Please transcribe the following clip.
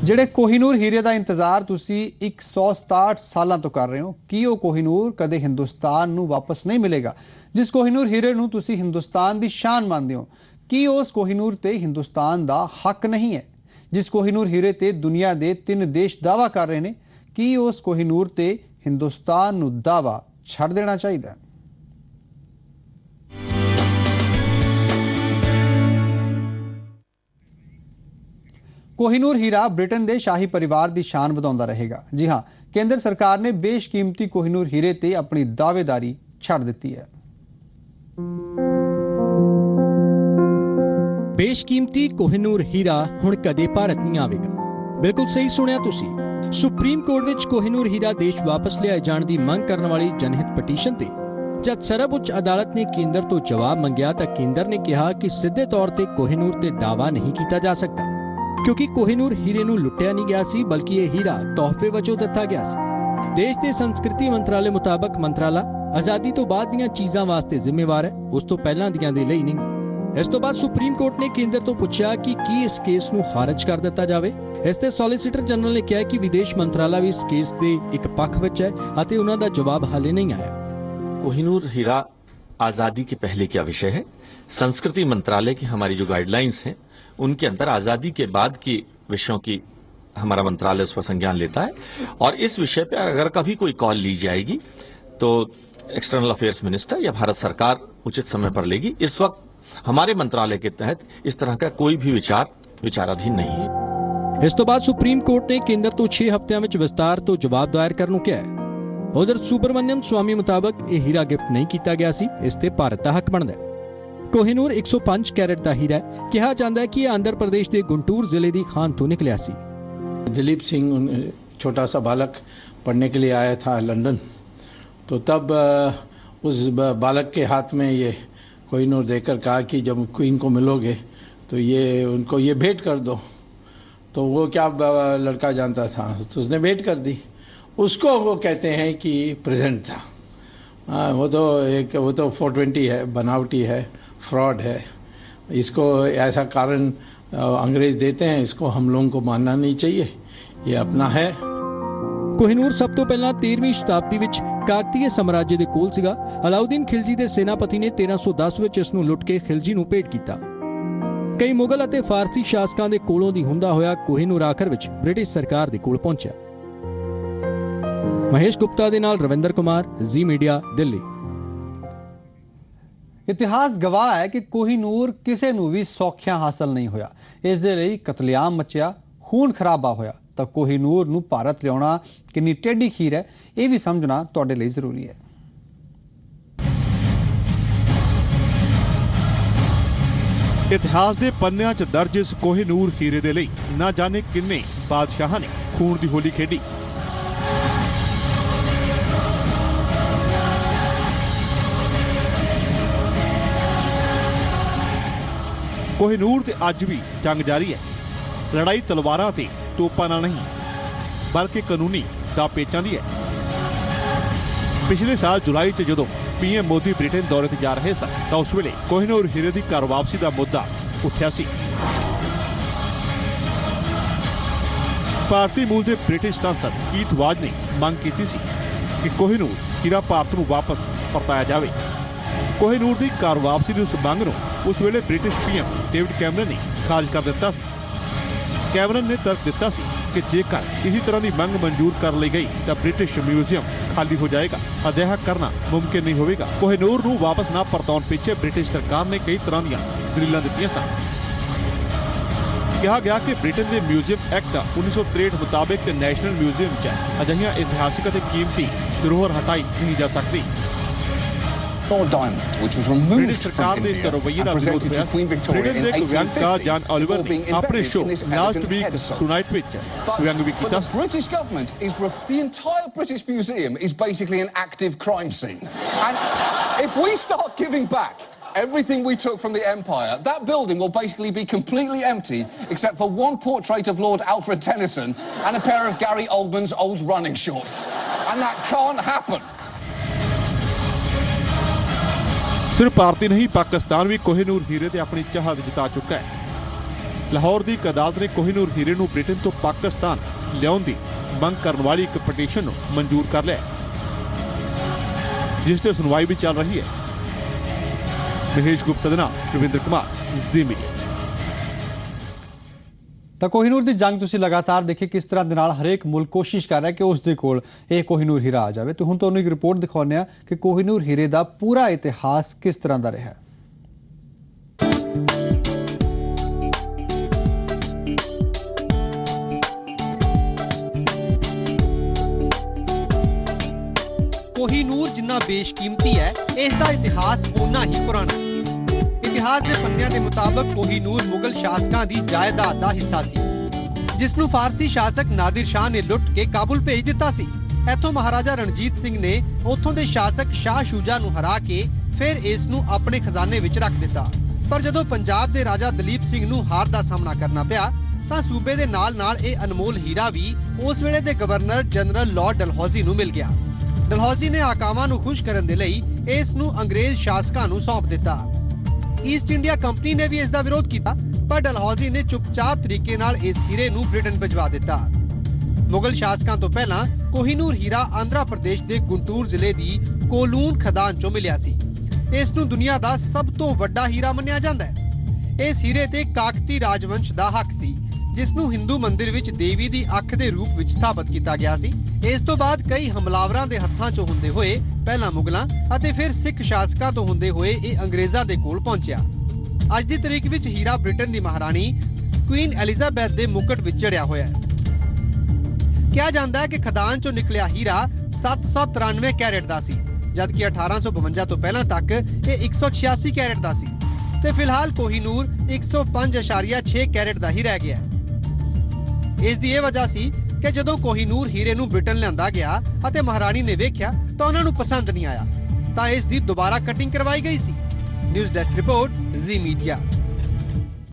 ਜਿਹੜੇ ਕੋਹੀਨੂਰ ਹੀਰੇ ਦਾ ਇੰਤਜ਼ਾਰ ਤੁਸੀਂ 167 ਸਾਲਾਂ ਤੋਂ ਕਰ ਰਹੇ ਹੋ, ਕੀ ਉਹ ਕੋਹੀਨੂਰ ਕਦੇ ਹਿੰਦੁਸਤਾਨ ਨੂੰ ਵਾਪਸ ਨਹੀਂ ਮਿਲੇਗਾ? ਜਿਸ ਕੋਹੀਨੂਰ ਹੀਰੇ ਨੂੰ ਤੁਸੀਂ ਹਿੰਦੁਸਤਾਨ ਦੀ ਸ਼ਾਨ ਮੰਨਦੇ ਹੋ, ਕੀ ਉਸ ਕੋਹੀਨੂਰ ਤੇ ਹਿੰਦੁਸਤਾਨ ਦਾ ਹੱਕ ਨਹੀਂ ਹੈ? ਜਿਸ ਕੋਹੀਨੂਰ ਹੀਰੇ ਤੇ ਦੁਨੀਆ ਦੇ 3 ਦੇਸ਼ ਦਾਅਵਾ ਕਰ ਰਹੇ ਨੇ, ਕੀ ਉਸ ਕੋਹੀਨੂਰ ਤੇ ਹਿੰਦੁਸਤਾਨ ਨੂੰ ਦਾਅਵਾ ਛੱਡ ਦੇਣਾ ਚਾਹੀਦਾ? कोहिनूर हीरा ब्रिटेन के शाही परिवार की शान वधाउंदा रहेगा। जी हाँ, केंद्र सरकार ने बेशकीमती कोहिनूर हीरे ते अपनी दावेदारी छड़ दी है। बेशकीमती कोहिनूर हीरा हुण कदे भारत नहीं आवेगा। बिल्कुल सही सुनिया तुसी। सुप्रीम कोर्ट विच कोहिनूर हीरा देश वापस लियाए जाण दी मंग करन वाली जनहित पटीशन ते जद सर्वोच्च अदालत ने केंद्र तो जवाब मंगिया तां केंद्र ने कहा कि सीधे तौर ते कोहिनूर ते दावा नहीं किया जा सकता, क्योंकि कोहिनूर हीरे नूं लुटिया नहीं गया सी, बल्कि यह हीरा तोहफे वजों दिता गया सी। देश के संस्कृति मंत्रालय मुताबक मंत्राला आज़ादी तो बाद दीयां चीज़ां वास्ते जिम्मेवार है, उस तो पहलां दीयां दे लई नहीं। इस तो बाद सुप्रीम कोर्ट ने केंद्र तो पूछा कि की इस केस नूं खारिज कर दिता जावे। इस ते सॉलिसिटर जनरल ने कहा कि विदेश मंत्राला भी इस केस के एक पक्ष विच है अते उन्हां दा जवाब हाले नहीं आया। कोहिनूर हीरा आज़ादी के पहले का विषय है। संस्कृति मंत्रालय की हमारी जो गाइडलाइंस हैं उनके अंदर आज़ादी के बाद की विषयों की हमारा मंत्रालय उस पर संज्ञान लेता है, और इस विषय पर अगर कभी कोई कॉल ली जाएगी तो एक्सटर्नल अफेयर्स मिनिस्टर या भारत सरकार उचित समय पर लेगी। इस वक्त हमारे मंत्रालय के तहत इस तरह का कोई भी विचाराधीन नहीं है। इस तो बाद सुप्रीम कोर्ट ने केंद्र तो 6 हफ्तियां में विस्तार तो जवाब दायर करने को कहा है। उधर सुब्रमण्यम स्वामी मुताबक यह हीरा गिफ्ट नहीं किया गया सी, इस ते भारत का हक बनता है। कोहिनूर 105 कैरेट का हीरा है। कहा जाता है कि यह आंध्र प्रदेश के गुंटूर जिले की खान तो निकलिया सी। दिलीप सिंह छोटा सा बालक पढ़ने के लिए आया था लंदन, तो तब उस बालक के हाथ में ये कोहिनूर देकर कहा कि जब क्वीन को मिलोगे तो ये उनको ये भेंट कर दो। तो वो क्या लड़का जानता था, तो उसने भेंट कर दी। उसको वो कहते हैं कि प्रेजेंट था। वो तो 420 है, बनावटी है, फ्रॉड है। इसको ऐसा कारण अंग्रेज देते हैं, इसको हम लोगों को मानना नहीं चाहिए, ये अपना है। कोहिनूर सब तो पहला 13वीं शताब्दी विच काकतीय साम्राज्य दे कोल सीगा। अलाउद्दीन खिलजी दे सेनापति ने 1310 विच इस नूं लुट के खिलजी नूं भेंट कीता। कई मुगल अते फारसी शासकां दे कोलों दी हुंदा होया कोहिनूर आखिर विच ब्रिटिश सरकार दे कोल पहुंचा। महेश गुप्ता दे नाल रविंदर कुमार, जी मीडिया, दिल्ली। इतिहास गवाह है कि कोहिनूर किसी नूं भी सौखिया हासिल नहीं होया। इस दे लई कतलेआम मचिया, खून खराबा होया। तो कोहिनूर नूं भारत लियाउणा कितनी टेढ़ी खीर है, यह भी समझना तुहाडे लई जरूरी है। इतिहास के पन्नियां च दर्ज इस कोहिनूर हीरे दे लई ना जाने किन्ने बादशाहां ने खून की होली खेडी। कोहिनूर ते अज भी जंग जारी है। लड़ाई तलवारां ते तोपां नाल नहीं, बल्कि कानूनी दापेचां दी है। पिछले साल जुलाई च जदों पीएम मोदी ब्रिटेन दौरे ते जा रहे सन तां उस वेले कोहिनूर हीरे दी घर वापसी दा मुद्दा उठिया सी। भारतीय मूल के ब्रिटिश सांसद कीथ वाज ने मंग की सी कि कोहिनूर हीरा भारत नूं वापस परताया जाए। कोहिनूर की घर वापसी की उस मंग नूं उस वेले ब्रिटिश पीएम डेविड कैमरन ने खारिज कर दिता सी। कैमरन ने तर्क दिता सी कि जेकर इसी तरह की मंग मंजूर कर ली गई तो ब्रिटिश म्यूजियम खाली हो जाएगा। अजिहा करना मुमकिन नहीं होगा। कोहिनूर नूं वापस ना परताउण पिछे ब्रिटिश सरकार ने कई तरह दी दलीलां दित्तियां सन। कहा गया कि ब्रिटेन के म्यूजियम एक्ट 1963 मुताबिक नैशनल म्यूजियम च अजिहियां इतिहासिक और कीमती धरोहर हटाई नहीं जा सकती। Diamond, which was removed सरकार from ने India रवैये and presented to Queen Victoria in 1850 अपने शो लास्ट वीक टुनाइट विच व्यंग भी But कीता। the British government is the entire British Museum is basically an active crime scene. And if we start giving back everything we took from the Empire, that building will basically be completely empty except for one portrait of Lord Alfred Tennyson and a pair of Gary Oldman's old running shorts. And that can't happen. सिर्फ भारती नहीं, पाकिस्तान भी कोहिनूर हीरे ते अपनी चाहत जता चुका है। ਲਾਹੌਰ ਦੀ ਇੱਕ ਅਦਾਲਤ ਨੇ ਕੋਹਿਨੂਰ ਹੀਰੇ ਨੂੰ ਬ੍ਰਿਟੇਨ ਤੋਂ ਪਾਕਿਸਤਾਨ ਲਿਆਉਣ ਦੀ ਮੰਗ ਕਰਨ ਵਾਲੀ ਇੱਕ ਪਟੀਸ਼ਨ ਨੂੰ ਮਨਜ਼ੂਰ ਕਰ ਲਿਆ, ਜਿਸ ਤੇ ਸੁਣਵਾਈ ਵੀ ਚੱਲ ਰਹੀ ਹੈ। ਮਹੇਸ਼ ਗੁਪਤਾ ਦੇ ਨਾਲ ਰਵਿੰਦਰ ਕੁਮਾਰ, ਜ਼ੀ ਮੀਡੀਆ। ਤਾਂ ਕੋਹਿਨੂਰ ਦੀ ਜੰਗ ਤੁਸੀਂ ਲਗਾਤਾਰ ਦੇਖੀ ਕਿਸ ਤਰ੍ਹਾਂ ਦੇ ਨਾਲ ਹਰੇਕ ਮੁਲਕ ਕੋਸ਼ਿਸ਼ ਕਰ ਰਿਹਾ ਕਿ ਉਸ ਦੇ ਕੋਲ ਇਹ ਕੋਹਿਨੂਰ ਹੀਰਾ ਆ ਜਾਵੇ। ਤੇ ਹੁਣ ਤੁਹਾਨੂੰ ਇੱਕ ਰਿਪੋਰਟ ਦਿਖਾਉਂਦੇ ਆ ਕਿ ਕੋਹਿਨੂਰ ਹੀਰੇ ਦਾ ਪੂਰਾ ਇਤਿਹਾਸ ਕਿਸ ਤਰ੍ਹਾਂ ਦਾ ਰਿਹਾ। ਕੋਹਿਨੂਰ ਜਿੰਨਾ ਬੇਸ਼ਕੀਮਤੀ ਹੈ, ਇਸ ਦਾ ਇਤਿਹਾਸ ਉਨਾ ਹੀ ਪੁਰਾਣਾ ਹੈ। ਇਤਿਹਾਸ ਦੇ ਪੰਨਿਆਂ ਦੇ ਮੁਤਾਬਕ ਕੋਹਿਨੂਰ ਮੁਗਲ ਸ਼ਾਸਕਾਂ ਦੀ ਜਾਇਦਾਦ ਦਾ ਹਿੱਸਾ ਸੀ, ਜਿਸ ਨੂੰ ਫਾਰਸੀ ਸ਼ਾਸਕ ਨਾਦਿਰ ਸ਼ਾਹ ਨੇ ਲੁੱਟ ਕੇ ਕਾਬੁਲ ਭੇਜ ਦਿੱਤਾ ਸੀ। ਇੱਥੋਂ ਮਹਾਰਾਜਾ ਰਣਜੀਤ ਸਿੰਘ ਨੇ ਉੱਥੋਂ ਦੇ ਸ਼ਾਸਕ ਸ਼ਾਹ ਸ਼ੂਜਾ ਨੂੰ ਹਰਾ ਕੇ ਫਿਰ ਇਸ ਨੂੰ ਆਪਣੇ ਖਜ਼ਾਨੇ ਵਿੱਚ ਰੱਖ ਦਿੱਤਾ। ਪਰ ਜਦੋਂ ਪੰਜਾਬ ਦੇ ਰਾਜਾ ਦਲੀਪ ਸਿੰਘ ਨੂੰ ਹਾਰ ਦਾ ਸਾਹਮਣਾ ਕਰਨਾ ਪਿਆ ਤਾਂ ਸੂਬੇ ਦੇ ਨਾਲ-ਨਾਲ ਇਹ ਅਨਮੋਲ ਹੀਰਾ ਵੀ ਉਸ ਵੇਲੇ ਦੇ ਗਵਰਨਰ ਜਨਰਲ ਲਾਰਡ ਡਲਹੌਜ਼ੀ ਨੂੰ ਮਿਲ ਗਿਆ। ਡਲਹੌਜ਼ੀ ਨੇ ਆਕਾਵਾਂ ਨੂੰ ਖੁਸ਼ ਕਰਨ ਦੇ ਲਈ ਇਸ ਨੂੰ ਅੰਗਰੇਜ਼ ਸ਼ਾਸਕਾਂ ਨੂੰ ਸੌਂਪ ਦਿੱਤਾ। ਈਸਟ ਇੰਡੀਆ ਕੰਪਨੀ ਨੇ ਵੀ ਇਸ ਦਾ ਵਿਰੋਧ ਕੀਤਾ, ਪਰ ਡਲਹੌਜ਼ੀ ਨੇ ਚੁੱਪਚਾਪ ਤਰੀਕੇ ਨਾਲ ਇਸ ਹੀਰੇ ਨੂੰ ਬ੍ਰਿਟੇਨ ਭਿਜਵਾ ਦਿੱਤਾ। ਮੁਗਲ ਸ਼ਾਸਕਾਂ ਤੋਂ ਪਹਿਲਾਂ ਕੋਹਿਨੂਰ ਹੀਰਾ ਆਂਧਰਾ ਪ੍ਰਦੇਸ਼ ਦੇ ਗੁੰਟੂਰ ਜ਼ਿਲ੍ਹੇ ਦੀ ਕੋਲੂਨ ਖਦਾਨ ਚੋਂ ਮਿਲਿਆ ਸੀ। ਇਸ ਨੂੰ ਦੁਨੀਆ ਦਾ ਸਭ ਤੋਂ ਵੱਡਾ ਹੀਰਾ ਮੰਨਿਆ ਜਾਂਦਾ ਹੈ। ਇਸ ਹੀਰੇ ਤੇ ਕਾਕਤੀ ਰਾਜਵੰਸ਼ ਦਾ ਹੱਕ ਸੀ, ਜਿਸ ਨੂੰ ਹਿੰਦੂ ਮੰਦਿਰ ਵਿੱਚ ਦੇਵੀ ਦੀ ਅੱਖ ਦੇ ਰੂਪ ਵਿੱਚ ਸਥਾਪਿਤ ਕੀਤਾ ਗਿਆ ਸੀ। ਇਸ ਤੋਂ ਬਾਅਦ ਕਈ ਹਮਲਾਵਰਾਂ ਦੇ ਹੱਥਾਂ 'ਚੋਂ ਹੁੰਦੇ ਹੋਏ ਪਹਿਲਾਂ ਮੁਗਲਾਂ ਅਤੇ ਫਿਰ ਸਿੱਖ ਸ਼ਾਸਕਾਂ ਤੋਂ ਹੁੰਦੇ ਹੋਏ ਇਹ ਅੰਗਰੇਜ਼ਾਂ ਦੇ ਕੋਲ ਪਹੁੰਚਿਆ। ਅੱਜ ਦੀ ਤਰੀਕ ਵਿੱਚ ਹੀਰਾ ਬ੍ਰਿਟੇਨ ਦੀ ਮਹਾਰਾਣੀ ਕੁਈਨ ਐਲਿਜ਼ਾਬੈਥ ਦੇ ਮੁਕਟ ਵਿੱਚ ਜੜਿਆ ਹੋਇਆ ਹੈ। ਕਿਹਾ ਜਾਂਦਾ ਹੈ ਕਿ ਖਦਾਨ 'ਚੋਂ ਨਿਕਲਿਆ ਹੀਰਾ 793 ਕੈਰੇਟ ਦਾ ਸੀ, ਜਦਕਿ 1852 ਤੋਂ ਪਹਿਲਾਂ ਤੱਕ ਇਹ 186 ਕੈਰੇਟ ਦਾ ਸੀ ਤੇ ਫਿਲਹਾਲ ਕੋਹਿਨੂਰ 105.6 ਕੈਰੇਟ ਦਾ ਹੀ ਰਹਿ ਗਿਆ ਹੈ। ਇਸ ਦੀ ਇਹ ਵਜ੍ਹਾ ਸੀ ਕਿ ਜਦੋਂ ਕੋਹਿਨੂਰ ਹੀਰੇ ਨੂੰ ਬ੍ਰਿਟੇਨ ਲਿਆਂਦਾ ਗਿਆ ਅਤੇ ਮਹਾਰਾਣੀ ਨੇ ਵੇਖਿਆ ਤਾਂ ਉਹਨਾਂ ਨੂੰ ਪਸੰਦ ਨਹੀਂ ਆਇਆ, ਤਾਂ ਇਸ ਦੀ ਦੁਬਾਰਾ ਕਟਿੰਗ ਕਰਵਾਈ ਗਈ ਸੀ। ਨਿਊਜ਼ ਡੈਸਕ ਰਿਪੋਰਟ, ਜ਼ੀ ਮੀਡੀਆ।